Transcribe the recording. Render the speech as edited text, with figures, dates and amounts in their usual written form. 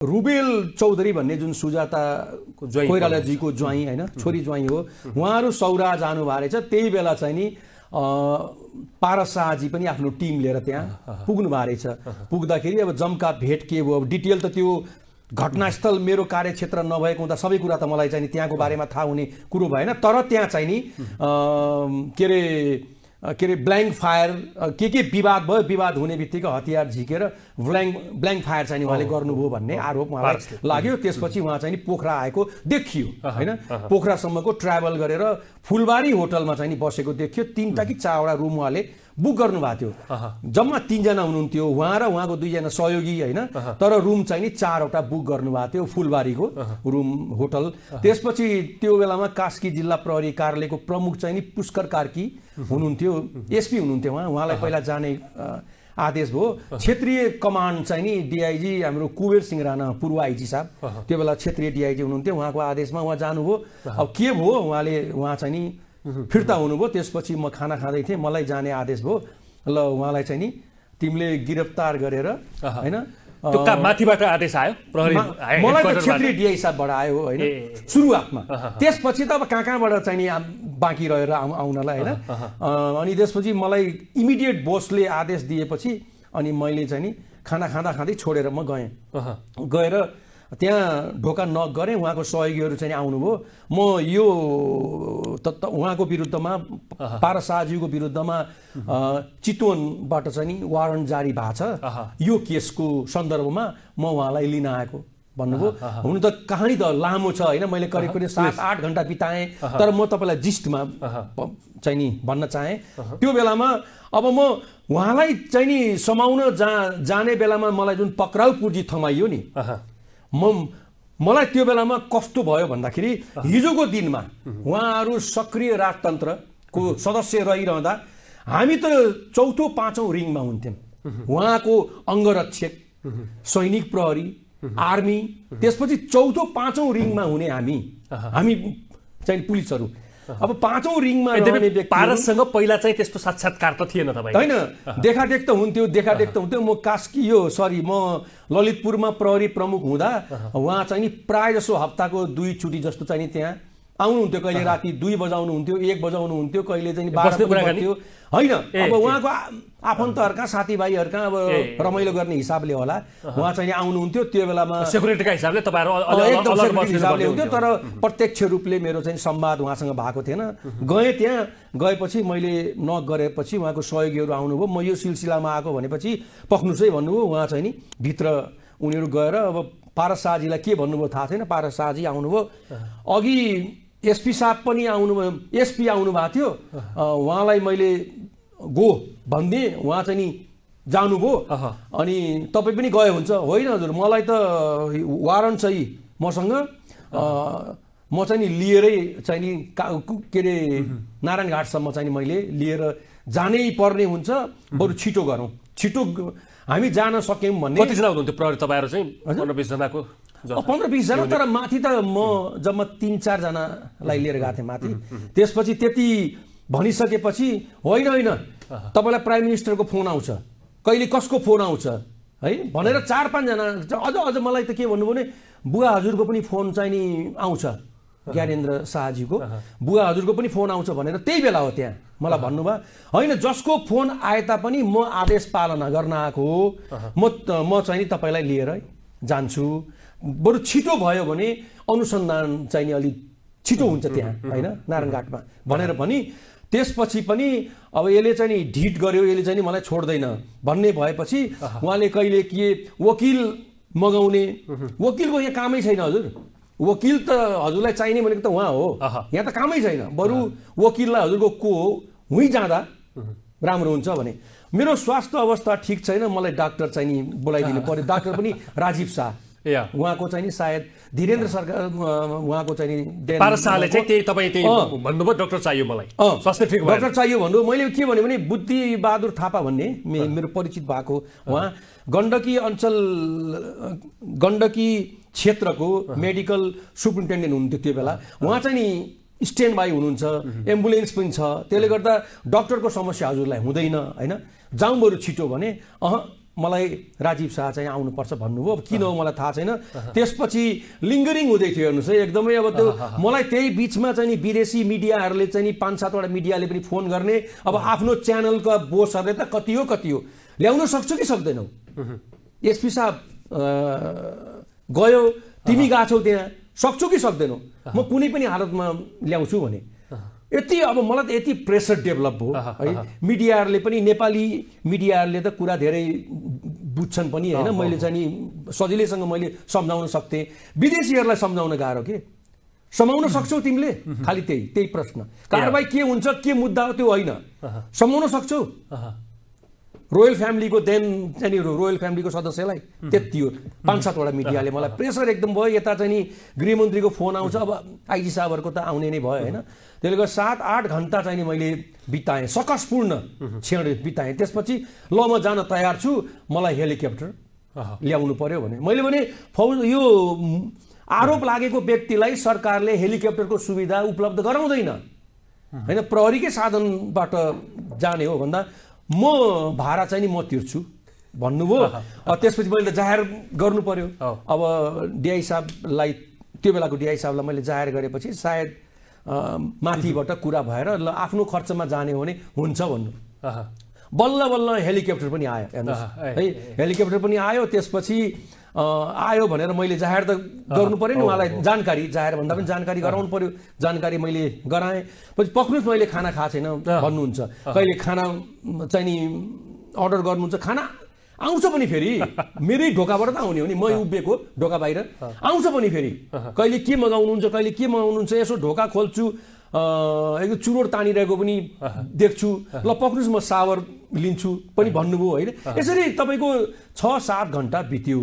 रुबेल चौधरी भन्ने जुन सुजाता कोइरालाजीको ज्वाइँ हैन छोरी ज्वाइँ हो उहाँहरु सौरा जानु भएको रहेछ त्यही बेला चाहिँ नि पारस शाहजी पनि आफ्नो टिम लिएर त्यहाँ पुग्नु भएको रहेछ पुग्दाखेरि अब जम्का भेट के भयो अब डिटेल त त्यो घटनास्थल मेरो कार्यक्षेत्र नभएको हुँदा सबै कुरा त मलाई चाहिँ नि त्यहाँको बारेमा थाहा हुने कुरो भएन तर त्यहाँ चाहिँ नि के रे ब्ल्याङ्क फायर के विवाद भयो विवाद हुने बित्तिकै हतियार झिकेर ब्ल्याङ्क फायर चाहिँ उहाँले गर्नुभयो भन्ने आरोप उहाँलाई लाग्यो त्यसपछि उहाँ चाहिँ पोखरा आएको देखियो हैन पोखरासम्मको ट्राभल गरेर फुलबारी होटलमा चाहिँ बसेको देखियो 3टा कि 4वटा रुम उहाँले बुक गर्नु भएको थियो जम्मा 3 जना हुनुहुन्थ्यो उहाँ र उहाँको 2 जना सहयोगी हैन तर रुम चाहिँ नि 4वटा बुक गर्नु भएको थियो फुलबारीको रुम होटल त्यसपछि त्यो बेलामा कास्की जिल्ला प्रहरी कार्यालयको प्रमुख चाहिँ नि पुष्कर कार्की हुनुहुन्थ्यो एसपी हुनुहुन्थ्यो उहाँलाई पहिला जाने आदेश भयो क्षेत्रीय कमान्ड चाहिँ नि डीआईजी हाम्रो कुबेर सिंह राणा पूर्व आईजी साहब त्यो बेला क्षेत्रीय डीआईजी हुनुहुन्थ्यो उहाँको आदेशमा उहाँ जानुभयो अब के भयो उहाँ चाहिँ नि फिर्ता हुनुभयो त्यसपछि म खाना खाँदै थिएँ मलाई जाने आदेश भयो ल उहाँलाई चाहिँ नि तिमीले गिरफ्तार गरेर हैन त्यो माथिबाट आदेश आयो प्रहरी मलाई त क्षेत्रीय डीआई साहबबाट आयो हैन सुरुवातमा त्यसपछि त अब कहाँबाट चाहिँ नि बाँकी रहेर आउनलाई हैन अनि त्यसपछि मलाई इमिडिएट बोसले आदेश दिएपछि अनि मैले चाहिँ नि खाना खाँदै छोडेर म गएर त्यहाँ ढोका नक गरेँ उहाँको सहयोगीहरू चाहिँ आउनुभयो म यो उहाँको विरुद्धमा पारस शाहजीको विरुद्धमा चितवनबाट चाहिँ नि वारन्ट जारी भएको छ यो केसको सन्दर्भमा म उहाँलाई लिन आएको भन्नुभयो हुन त कहानी त लामो छ हैन मैले करिब 7-8 घण्टा बिताएँ तर म तपाईलाई जिस्टमा चाहिँ नि भन्न चाहे त्यो बेलामा अब म उहाँलाई चाहिँ नि समाउन जाने बेलामा मलाई जुन पक्राउ पुर्जी थमाइयो नि मलाई त्यो बेलामा कस्तो भयो भन्दाखेरि हिजोको दिनमा उहाँहरू सक्रिय राजतन्त्रको सदस्य रहिरहँदा हामी त 4औं 5औं रिङमा हुन्थ्यौं उहाँको अंगरक्षक सैनिक प्रहरी आर्मी त्यसपछि 4औं 5औं रिङमा हुने हामी चाहिँ पुलिसहरू अब 5औं रिङमा रहने व्यक्ति पारससँग पहिला चाहिँ त्यस्तो साक्षात्कार त थिएन तपाईँ हैन देखादेख त हुन्थ्यो म कास्की म ललितपुरमा प्रहरी प्रमुख हुँदा उहाँ चाहिँ नि प्राय जसो हप्ताको 2 चोटी जस्तो चाहिँ नि त्यहाँ आउनुहुन्थ्यो कहिले राति 2 बजाउनु हुन्थ्यो 1 बजाउनु हुन्थ्यो कहिले चाहिँ 12 बज्थ्यो हैन अब उहाँको आफन्तहरुका साथीभाइहरुका अब रमाइलो गर्ने हिसाबले होला उहाँ चाहिँ आउनुहुन्थ्यो त्यो बेलामा सेक्युरिटीका हिसाबले तपाईहरु अलग बस्ने हिसाबले हुन्थ्यो तर प्रत्यक्ष रूपले मेरो चाहिँ संवाद उहाँसँग भएको थिएन गए त्यहाँ गएपछि मैले नक गरेपछि उहाँको सहयोगीहरु आउनुभयो म यो सिलसिलामा आएको भनेपछि पक्नुस् है भन्नुभयो उहाँ चाहिँ नि भित्र उनीहरु गएर अब पारस शाहजीलाई के भन्नुभयो थाहा छैन पारस शाहजी आउनुभयो अघि एसपी साहब पनि आउनुभयो एसपी आउनु भएको थियो उहाँलाई मैले गो भन्दिए उहाँ चाहिँ नि जानुभयो अनि तपाई पनि गए हुन्छ होइन हजुर मलाई त वारन्ट चाहिँ मसँग म चाहिँ नि लिएरै चाहिँ नि के रे नारायण घाटसम्म चाहिँ नि मैले लिएर जानै पर्ने हुन्छ बरु छिटो गरौँ छिटो हामी जान सक्यौं भन्ने कति जना हुनुहुन्थ्यो प्रहरी तपाईहरु चाहिँ 15-20 जनाको 15-20 जना तर माथि त म जम्मा 3-4 जनालाई लिएर गएको थिएँ माथि त्यसपछि त्यति भनिसकेपछि होइन तपाईलाई प्राइम मिनिस्टरको फोन आउँछ कहिले कसको फोन आउँछ है भनेर 4-5 जना अझ मलाई त के भन्नुभयो भने बुवा हजुरको पनि फोन चाहिँ नि आउँछ ज्ञानेन्द्र शाहजीको बुवा हजुरको पनि फोन आउँछ भनेर त्यही बेला हो त्यहाँ मलाई भन्नुभयो हैन जसको फोन आए तापनि म आदेश पालना गर्न आएको हो म चाहिँ नि तपाईलाई लिएर जान्छु बरु छिटो भयो भने अनुसन्धान चाहिँ नि अलि छिटो हुन्छ त्यहाँ हैन नारायणघाटमा भनेर पनि त्यसपछि पनि अब यसले चाहिँ नि ढिट गर्यो यसले चाहिँ नि मलाई छोड्दैन भन्ने भएपछि उहाँले कहिले के वकिल मगाउने वकिलको यहाँ कामै छैन हजुर वकिल त हजुरलाई चाहिने भनेको त उहाँ हो यहाँ त कामै छैन बरु वकिललाई हजुरको को हो उही जाँदा राम्रो हुन्छ भने मेरो स्वास्थ्य अवस्था ठीक छैन मलाई डाक्टर चाहिँ नि बोलाइदिनु पर्यो डाक्टर पनि राजीव शाह उहाँको चाहिँ नि सायद धीरेन्द्र सरकार उहाँको चाहिँ नि पारस शाहले चाहिँ त्यही तपाई त्यही भन्नुभयो डाक्टर चाहियो मलाई स्वास्थ्य ठीक भयो डाक्टर चाहियो भन्नु मैले के भने बुद्धि बहादुर थापा भन्ने मेरो परिचित भएको उहाँ गण्डकी अञ्चल गण्डकी क्षेत्रको मेडिकल सुपरिन्टेन्डेन्ट हुनुहुन्थ्यो त्यो बेला उहाँ चाहिँ नि स्ट्यान्ड बाई हुनुहुन्छ एम्बुलेन्स पनि छ त्यसले गर्दा डाक्टरको समस्या हजुरलाई हुँदैन हैन जाउँ बरु छिटो भने मलाई राजीव शाह चाहिँ आउनुपर्छ भन्नुभयो। किन हो मलाई थाहा छैन। त्यसपछि लिङ्गरिङ हुँदै थियो हेर्नुहोस् है, एकदमै अब त्यो मलाई त्यही बिचमा चाहिँ नि विदेशी मिडियाहरूले चाहिँ नि 5-7वटा मिडियाले पनि फोन गर्ने, अब आफ्नो च्यानलका बोसहरूले त कति हो ल्याउन सक्छौ कि सक्दैनौ? एसपी साहब गयो, तिमी गएछौ त्यहाँ, सक्छौ कि सक्दैनौ? म कुनै पनि हालतमा ल्याउँछु भने यति अब मलाई त यति प्रेसर डेभलप भयो है। मिडियाहरूले पनि नेपाली मिडियाहरूले त कुरा धेरै बुझ्छन् पनि होइन। मैले चाहिँ नि सजिलैसँग मैले सम्झाउन सक्थेँ, विदेशीहरूलाई सम्झाउन गाह्रो के। सम्झाउन सक्छौ तिमीले? खालि त्यही प्रश्न। कारबाही के हुन्छ, के मुद्दा हो त्यो होइन, सम्झाउन सक्छौ? रोयल फ्यामिलीको चाहिँ नि रोयल फ्यामिलीको सदस्यलाई त्यति हो। 5-7वटा मिडियाले मलाई प्रेसर एकदम भयो। यता चाहिँ नि गृहमन्त्रीको फोन आउँछ, अब आइजी साहबहरूको त आउने नै भयो होइन। त्यसले गर्दा 7-8 घन्टा चाहिँ नि मैले बिताएँ, सकसपूर्ण क्षण बिताएँ। त्यसपछि ल म जान तयार छु, मलाई हेलिकप्टर ल्याउनु पर्यो भने मैले भने यो आरोप लागेको व्यक्तिलाई सरकारले हेलिकप्टरको सुविधा उपलब्ध गराउँदैन होइन, प्रहरीकै साधनबाट जाने हो भन्दा म भाडा चाहिँ नि म तिर्छु भन्नुभयो। त्यसपछि मैले जाहेर गर्नु पर्यो। अब डिआई साहबलाई, त्यो बेलाको डिआई साहबलाई मैले जाहेर गरेपछि सायद माथिबाट कुरा भएर ल आफ्नो खर्चमा जाने हो भने हुन्छ भन्नु। बल्ल बल्ल हेलिकप्टर पनि आयो हेर्नुहोस् है, हेलिकप्टर पनि आयो। त्यसपछि आयो भनेर मैले जाहेर त गर्नु पर्यो नि, उहाँलाई जानकारी, जाहेर भन्दा पनि जानकारी गराउनु पर्यो। जानकारी मैले गराएँ। पछि पक्नुस् मैले खाना खाएको छैन भन्नुहुन्छ, कहिले खाना चाहिँ नि अर्डर गर्नुहुन्छ, खाना आउँछ पनि फेरि मेरै ढोकाबाट त आउने हो नि, म उभिएको ढोका बाहिर आउँछ पनि फेरि। कहिले के मगाउनुहुन्छ, कहिले के मगाउनुहुन्छ, यसो ढोका खोल्छु, एकदम चुरोट तानिरहेको पनि देख्छु, ल पक्नुस् म सावर लिन्छु पनि भन्नुभयो होइन। यसरी तपाईँको 6-7 घन्टा बित्यो।